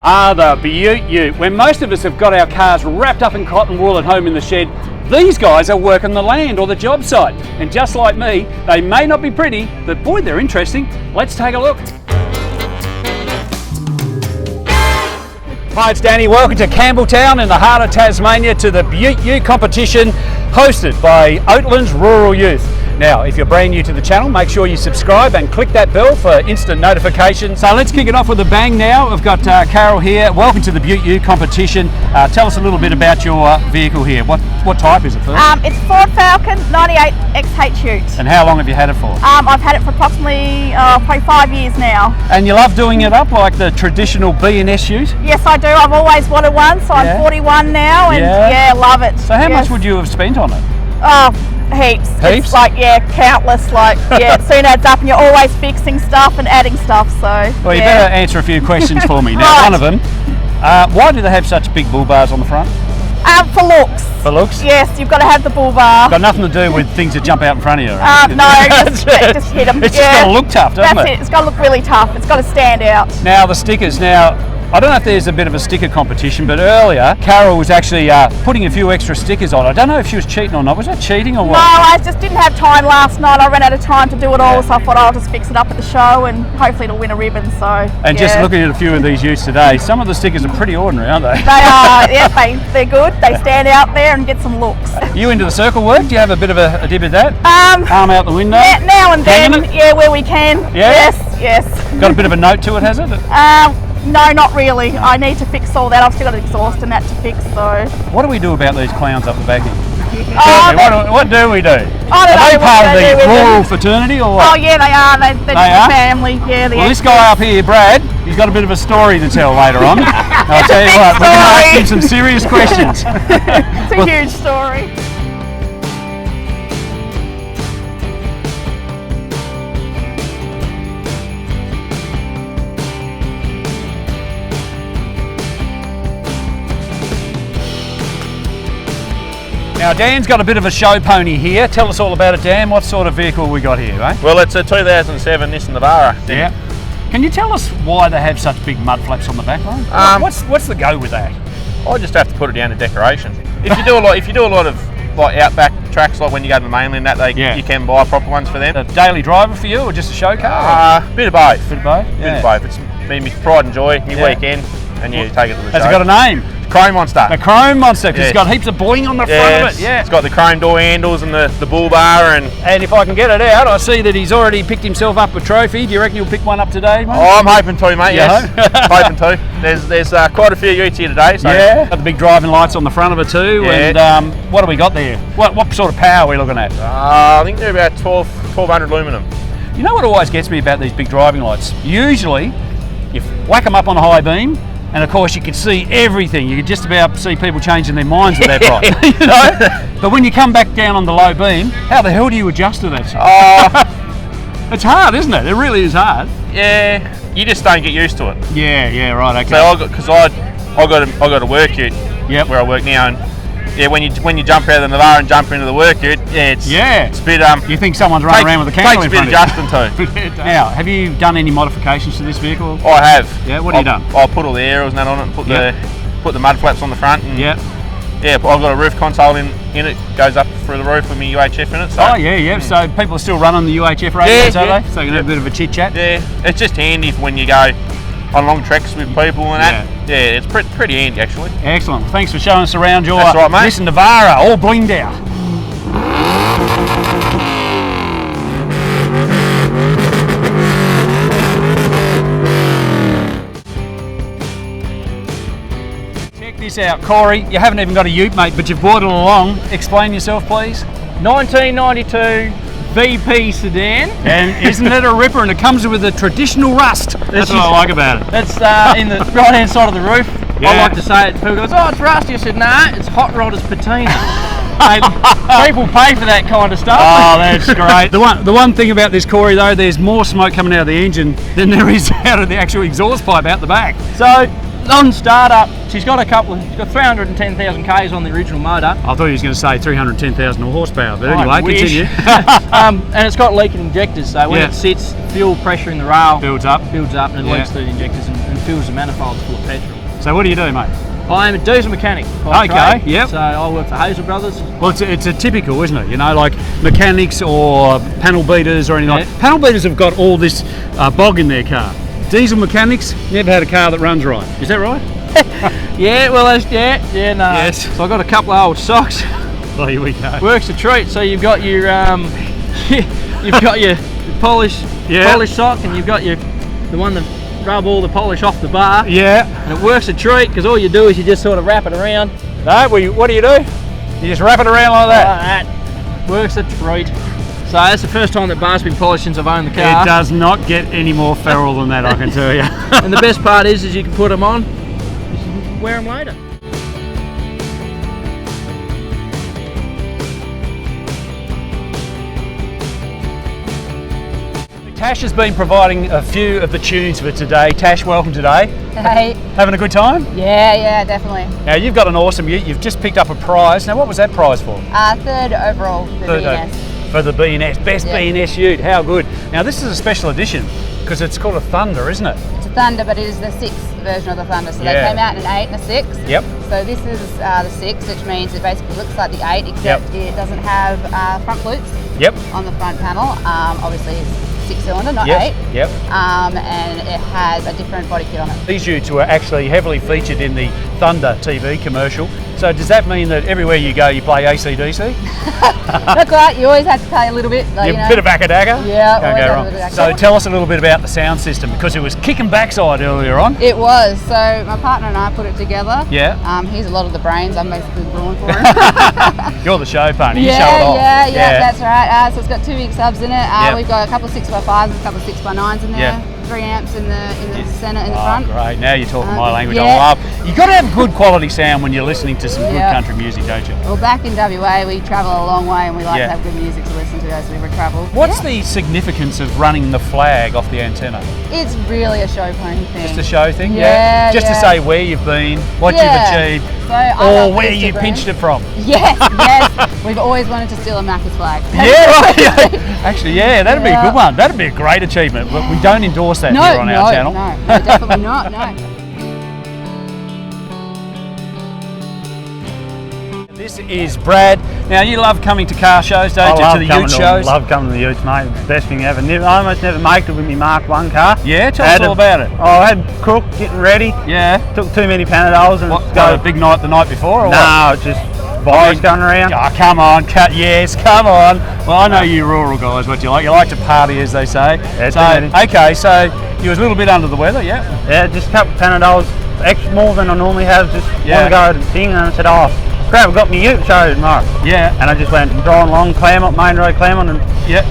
The beaut ute. When most of us have got our cars wrapped up in cotton wool at home in the shed, these guys are working the land or the job site. And just like me, they may not be pretty, but boy, they're interesting. Let's take a look. Hi, it's Danny. Welcome to Campbelltown in the heart of Tasmania to the Beaut Ute competition hosted by Oatlands Rural Youth. Now, if you're brand new to the channel, make sure you subscribe and click that bell for instant notifications. So let's kick it off with a bang now. I've got Carol here. Welcome to the Beaut Ute competition. Tell us a little bit about your vehicle here. What type is it first? It's Ford Falcon 98 XH Ute. And how long have you had it for? I've had it for approximately probably 5 years now. And you love doing it up like the traditional B&S ute? Yes, I do. I've always wanted one, so I'm 41 now, and yeah, love it. So how much would you have spent on it? Oh, heaps. Heaps? It's like, countless. Like, it soon adds up, and you're always fixing stuff and adding stuff. So, well, you better answer a few questions for me. Now, Right. One of them, why do they have such big bull bars on the front? For looks. For looks? Yes, you've got to have the bull bar. Got nothing to do with things that jump out in front of you. No, just hit them. It's just got to look tough, doesn't That's it. It's got to look really tough. It's got to stand out. Now, the stickers. Now, I don't know if there's a bit of a sticker competition, but earlier, Carol was actually putting a few extra stickers on. I don't know if she was cheating or not. Was that cheating or what? No, I just didn't have time last night. I ran out of time to do it all, so I thought I'll just fix it up at the show and hopefully it'll win a ribbon. So. And just looking at a few of these utes today, some of the stickers are pretty ordinary, aren't they? They are, they're good. They stand out there and get some looks. You into the circle work? Do you have a bit of a dib at that? Arm out the window? Now and then, Hanging it? yeah, where we can. Yeah? Yes. Got a bit of a note to it, has it? No, not really. I need to fix all that. I've still got an exhaust and that to fix, so. What do we do about these clowns up the back end? Oh, What do we do? I don't Are they know part what of they do the with rural them. fraternity or what? Oh yeah, they are. They're They just are? a family. Yeah, Well, this guy up here, Brad, he's got a bit of a story to tell later on. I'll tell you what, we're going to ask him some serious questions. It's a huge story. Now, Dan's got a bit of a show pony here. Tell us all about it, Dan. What sort of vehicle we got here, eh? Well, it's a 2007 Nissan Navara. Yeah. Can you tell us why they have such big mud flaps on the back line? What's the go with that? I just have to put it down to decoration. If you do a lot of like outback tracks, like when you go to the mainland, you can buy proper ones for them. A daily driver for you, or just a show car? Bit of both. Bit of both. Bit of both. It's been my pride and joy, my weekend, and you take it to the show. Has it got a name? Chrome Monster. The Chrome Monster, because it's got heaps of bling on the front of it. Yeah. It's got the chrome door handles and the bull bar, and if I can get it out, I see that he's already picked himself up a trophy. Do you reckon you'll pick one up today, mate? Oh, I'm hoping to, mate. Yes, hoping to. There's quite a few utes here today. So. Yeah. Got the big driving lights on the front of it too. Yeah. And what do we got there? What sort of power are we looking at? I think they're about 1200 aluminum. You know what always gets me about these big driving lights? Usually, you whack them up on a high beam, and of course you can see everything. You can just about see people changing their minds at that point. You know? But when you come back down on the low beam, how the hell do you adjust to that? It's hard, isn't it? It really is hard. Yeah, you just don't get used to it. Yeah, right, okay. So I got a work ute where I work now, and when you jump out of the Navara and jump into the work ute, it's a bit you think someone's running around with a candle in front of you. Takes a bit adjusting to. Now, have you done any modifications to this vehicle? I have. Yeah, what have you done? I put all the aerials and that on it, and put the mud flaps on the front. And I've got a roof console in it, goes up through the roof with my UHF in it. So. So people are still running the UHF radios, are they? So you can have a bit of a chit chat. Yeah, it's just handy for when you go on long treks with people and that. Yeah, it's pretty handy actually. Excellent. Thanks for showing us around your Nissan Navara, all blinged out. Check this out, Cory. You haven't even got a ute, mate, but you've brought it along. Explain yourself, please. 1992 VP sedan. And isn't it a ripper? And it comes with a traditional rust. That's what I like about it. That's in the right hand side of the roof. Yeah. I like to say it. People go, oh, it's rusty. I said, nah, it's hot rodders patina. People pay for that kind of stuff. Oh, that's great. The one thing about this, Cory, though, there's more smoke coming out of the engine than there is out of the actual exhaust pipe out the back. So on startup, she's got 310,000 k's on the original motor. I thought he was going to say 310,000 horsepower, but anyway, continue. And it's got leaking injectors, so when it sits, fuel pressure in the rail builds up and it leaks through the injectors and fills the manifolds full of petrol. So what do you do, mate? I'm a diesel mechanic. Okay, yep. So I work for Hazel Brothers. Well, it's a typical, isn't it? You know, like mechanics or panel beaters or anything like that. Panel beaters have got all this bog in their car. Diesel mechanics never had a car that runs right. Is that right? Yeah, well, no. Yes. So I got a couple of old socks. Well, here we go. Works a treat. So you've got your you've got your polish sock, and you've got the one that rub all the polish off the bar. Yeah. And it works a treat because all you do is you just sort of wrap it around. No, what do? You just wrap it around like that. Like that. Works a treat. So that's the first time that bar's been polished since I've owned the car. It does not get any more feral than that, I can tell you. And the best part is you can put them on, you can wear them later. Tash has been providing a few of the tunes for today. Tash, welcome today. Hey. Having a good time? Yeah, definitely. Now you've got an awesome ute. You've just picked up a prize. Now what was that prize for? Third overall for BNS. For the BNS, best BNS ute. How good. Now this is a special edition because it's called a Thunder, isn't it? It's a Thunder, but it is the 6th version of the Thunder. So they came out in an 8 and a 6. Yep. So this is the 6, which means it basically looks like the 8, except it doesn't have front flutes on the front panel. Obviously it's 6-cylinder, not 8. Yep. And it has a different body kit on it. These utes were actually heavily featured in the Thunder TV commercial. So does that mean that everywhere you go you play AC/DC? Not quite, you always have to play a little bit. Like, A bit of acadagger? Yeah, Can't go wrong. So tell us a little bit about the sound system because it was kicking backside earlier on. It was. So my partner and I put it together. Yeah. He's a lot of the brains. I'm basically the brawn for him. You're the show pony. You show it off. Yeah, that's right. So it's got 2 big subs in it. We've got a couple of 6x5s and a couple of 6x9s in there. 3 amps in the centre in the front. Great. Now you're talking my language. Yeah. I love. You've got to have good quality sound when you're listening to some good country music, don't you? Well, back in WA, we travel a long way and we like to have good music to listen to as we travel. What's the significance of running the flag off the antenna? It's really a show pony thing. Just a show thing? Yeah. Just to say where you've been, what you've achieved, or where you pinched it from. Yes. We've always wanted to steal a Macca's flag. Actually, that'd be a good one. That'd be a great achievement, but we don't endorse that here on our channel. No, definitely not, no. This is Brad. Now you love coming to car shows, don't you? To the ute shows. I love coming to the utes, mate. Best thing ever. I almost never make it with my Mark 1 car. Yeah, tell us all about it. I had Crook getting ready. Yeah. Took too many Panadols and got a big night the night before or no, it's just virus going around. Oh, come on, come on. Well, I know you rural guys, what you like. You like to party, as they say. Yeah, okay, so you was a little bit under the weather, yeah? Yeah, just a couple of Panadols, extra more than I normally have. Just want to go to the thing, and I said, oh, crap, I've got my ute show tomorrow. Yeah. And I just went driving along Claremont, Main Road Claremont, and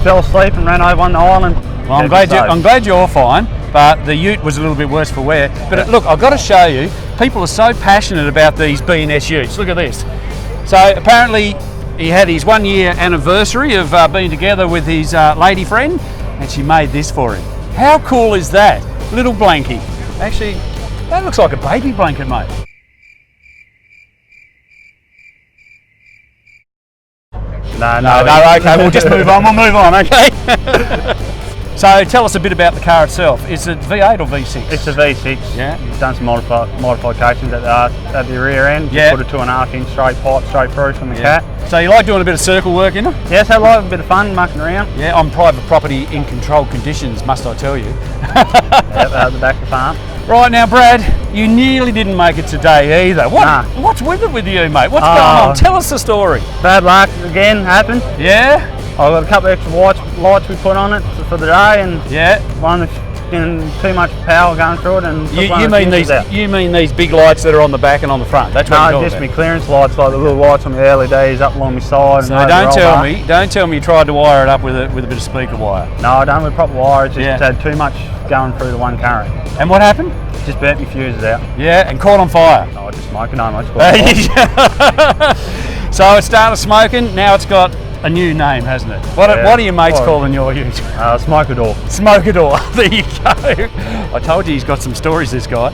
fell asleep and ran over on the island. Well, I'm glad you're fine, but the ute was a little bit worse for wear. But look, I've got to show you, people are so passionate about these BNS utes. Look at this. So apparently he had his 1 year anniversary of being together with his lady friend, and she made this for him. How cool is that? Little blankie. Actually, that looks like a baby blanket, mate. No, okay, we'll just move on, okay? So tell us a bit about the car itself. Is it V8 or V6? It's a V6. Yeah. We've done some modifications at the rear end. Yeah. Put a 2.5 inch straight pipe straight through from the cat. So you like doing a bit of circle work in it? Yes, I like a bit of fun mucking around. Yeah, on private property in controlled conditions, must I tell you. Out the back of the farm. Right now, Brad, you nearly didn't make it today either. What's with it with you, mate? What's going on? Tell us the story. Bad luck again happened. Yeah? I've got a couple of extra lights we put on it for the day, and one that's getting too much power going through it. And you mean these big lights that are on the back and on the front? That's what you're just my clearance lights, like the little lights on the LEDs up along my side. So don't tell me you tried to wire it up with a bit of speaker wire. No, I done with proper wire. It just had too much going through the one current. And what happened? Just burnt my fuses out. Yeah, and caught on fire. No, I just smoking on much. So it started smoking. Now it's got a new name, hasn't it? What are your mates calling your ute? Smokador. Smokador. There you go. I told you he's got some stories, this guy.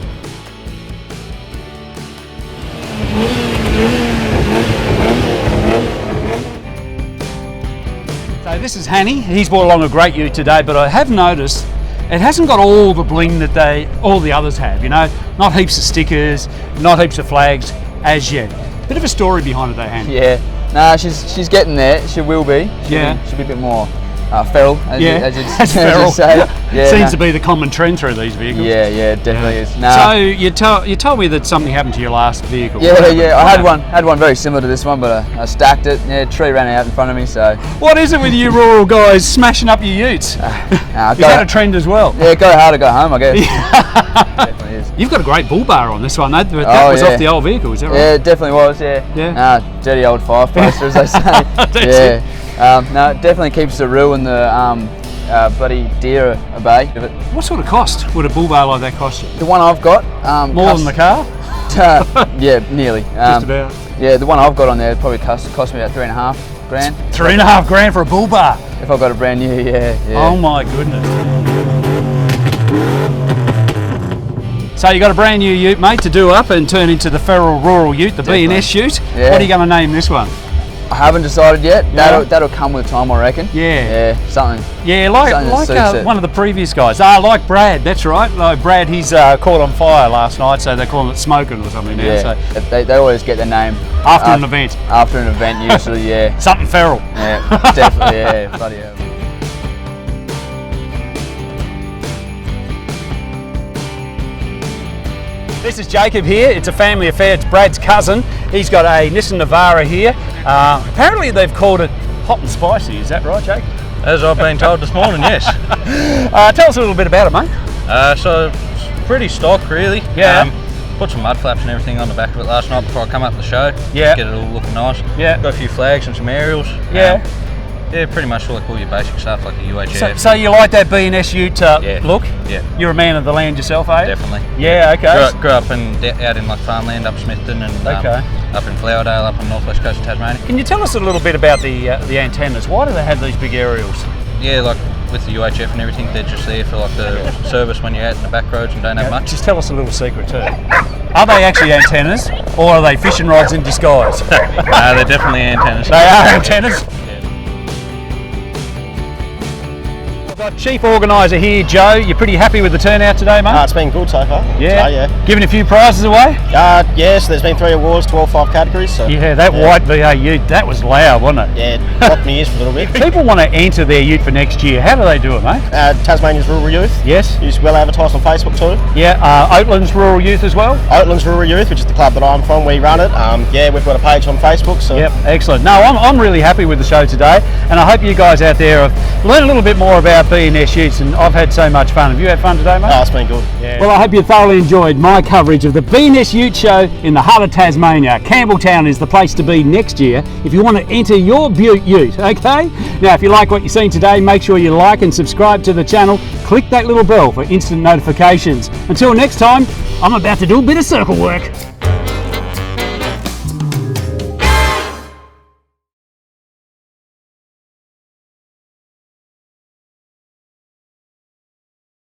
So this is Hanny. He's brought along a great ute today, but I have noticed, it hasn't got all the bling that all the others have, you know, not heaps of stickers, not heaps of flags as yet. Bit of a story behind it though, Hanny. Yeah, nah, she's getting there. She will be. She'll be a bit more feral, as you say. Yeah, seems to be the common trend through these vehicles. Yeah, definitely is. So you told me that something happened to your last vehicle. Yeah, I had one very similar to this one, but I stacked it. Yeah, a tree ran out in front of me. So what is it with you rural guys smashing up your utes? Is that a trend as well? Yeah, go hard or go home, I guess. Definitely is. You've got a great bull bar on this one, though. That was off the old vehicle, is that right? Yeah, it definitely was. Yeah. Dirty old five-poster, as they say. No, it definitely keeps the real and the bloody deer at bay. What sort of cost would a bull bar like that cost you? The one I've got more than the car? Yeah, nearly. Just about. Yeah, the one I've got on there probably cost me about $3.5 grand. $3.5 grand for a bull bar? If I got a brand new, yeah. Oh my goodness. So you got a brand new ute, mate, to do up and turn into the feral rural ute, the B&S ute. Yeah. What are you going to name this one? I haven't decided yet. That'll come with time, I reckon. Yeah. Something. Yeah, like one of the previous guys. Like Brad, that's right. Like Brad, he's caught on fire last night, so they're calling it smoking or something now. Yeah. So they always get their name after an event. After an event, usually, yeah. Something feral. Yeah, definitely. Yeah, bloody hell. This is Jacob here. It's a family affair. It's Brad's cousin. He's got a Nissan Navara here. Apparently they've called it hot and spicy. Is that right, Jake? As I've been told this morning, yes. Tell us a little bit about it, mate. So it's pretty stock, really. Yeah. Put some mud flaps and everything on the back of it last night before I come up to the show. Yeah. Get it all looking nice. Yeah. Got a few flags and some aerials. Yeah. Yeah, pretty much like all your basic stuff, like a UHF. So you like that B&S ute look? Yeah. You're a man of the land yourself, are you? Definitely. Yeah, okay. Grew up out in like farmland up Smithton and up in Flowerdale, up on the northwest coast of Tasmania. Can you tell us a little bit about the antennas? Why do they have these big aerials? Yeah, like with the UHF and everything, they're just there for like the service when you're out in the back roads and don't have much. Just tell us a little secret too. Are they actually antennas or are they fishing rods in disguise? No, they're definitely antennas. They are antennas? Got Chief Organiser here, Joe. You're pretty happy with the turnout today, mate? It's been good so far. Yeah? Yeah. Giving a few prizes away? Yes, there's been 3 awards to all 5 categories. So. Yeah, that white VA ute, that was loud, wasn't it? Yeah, blocked my ears for a little bit. If people want to enter their ute for next year, how do they do it, mate? Tasmania's Rural Youth. Yes. It's well advertised on Facebook too. Yeah, Oatlands Rural Youth as well? Oatlands Rural Youth, which is the club that I'm from, we run it. Yeah, we've got a page on Facebook. So. Yep, excellent. No, I'm really happy with the show today, and I hope you guys out there have learned a little bit more about B&S utes, and I've had so much fun. Have you had fun today, mate? It's been good. Yeah. Well, I hope you thoroughly enjoyed my coverage of the B&S Ute Show in the heart of Tasmania. Campbelltown is the place to be next year if you want to enter your Butte ute, okay? Now, if you like what you've seen today, make sure you like and subscribe to the channel. Click that little bell for instant notifications. Until next time, I'm about to do a bit of circle work.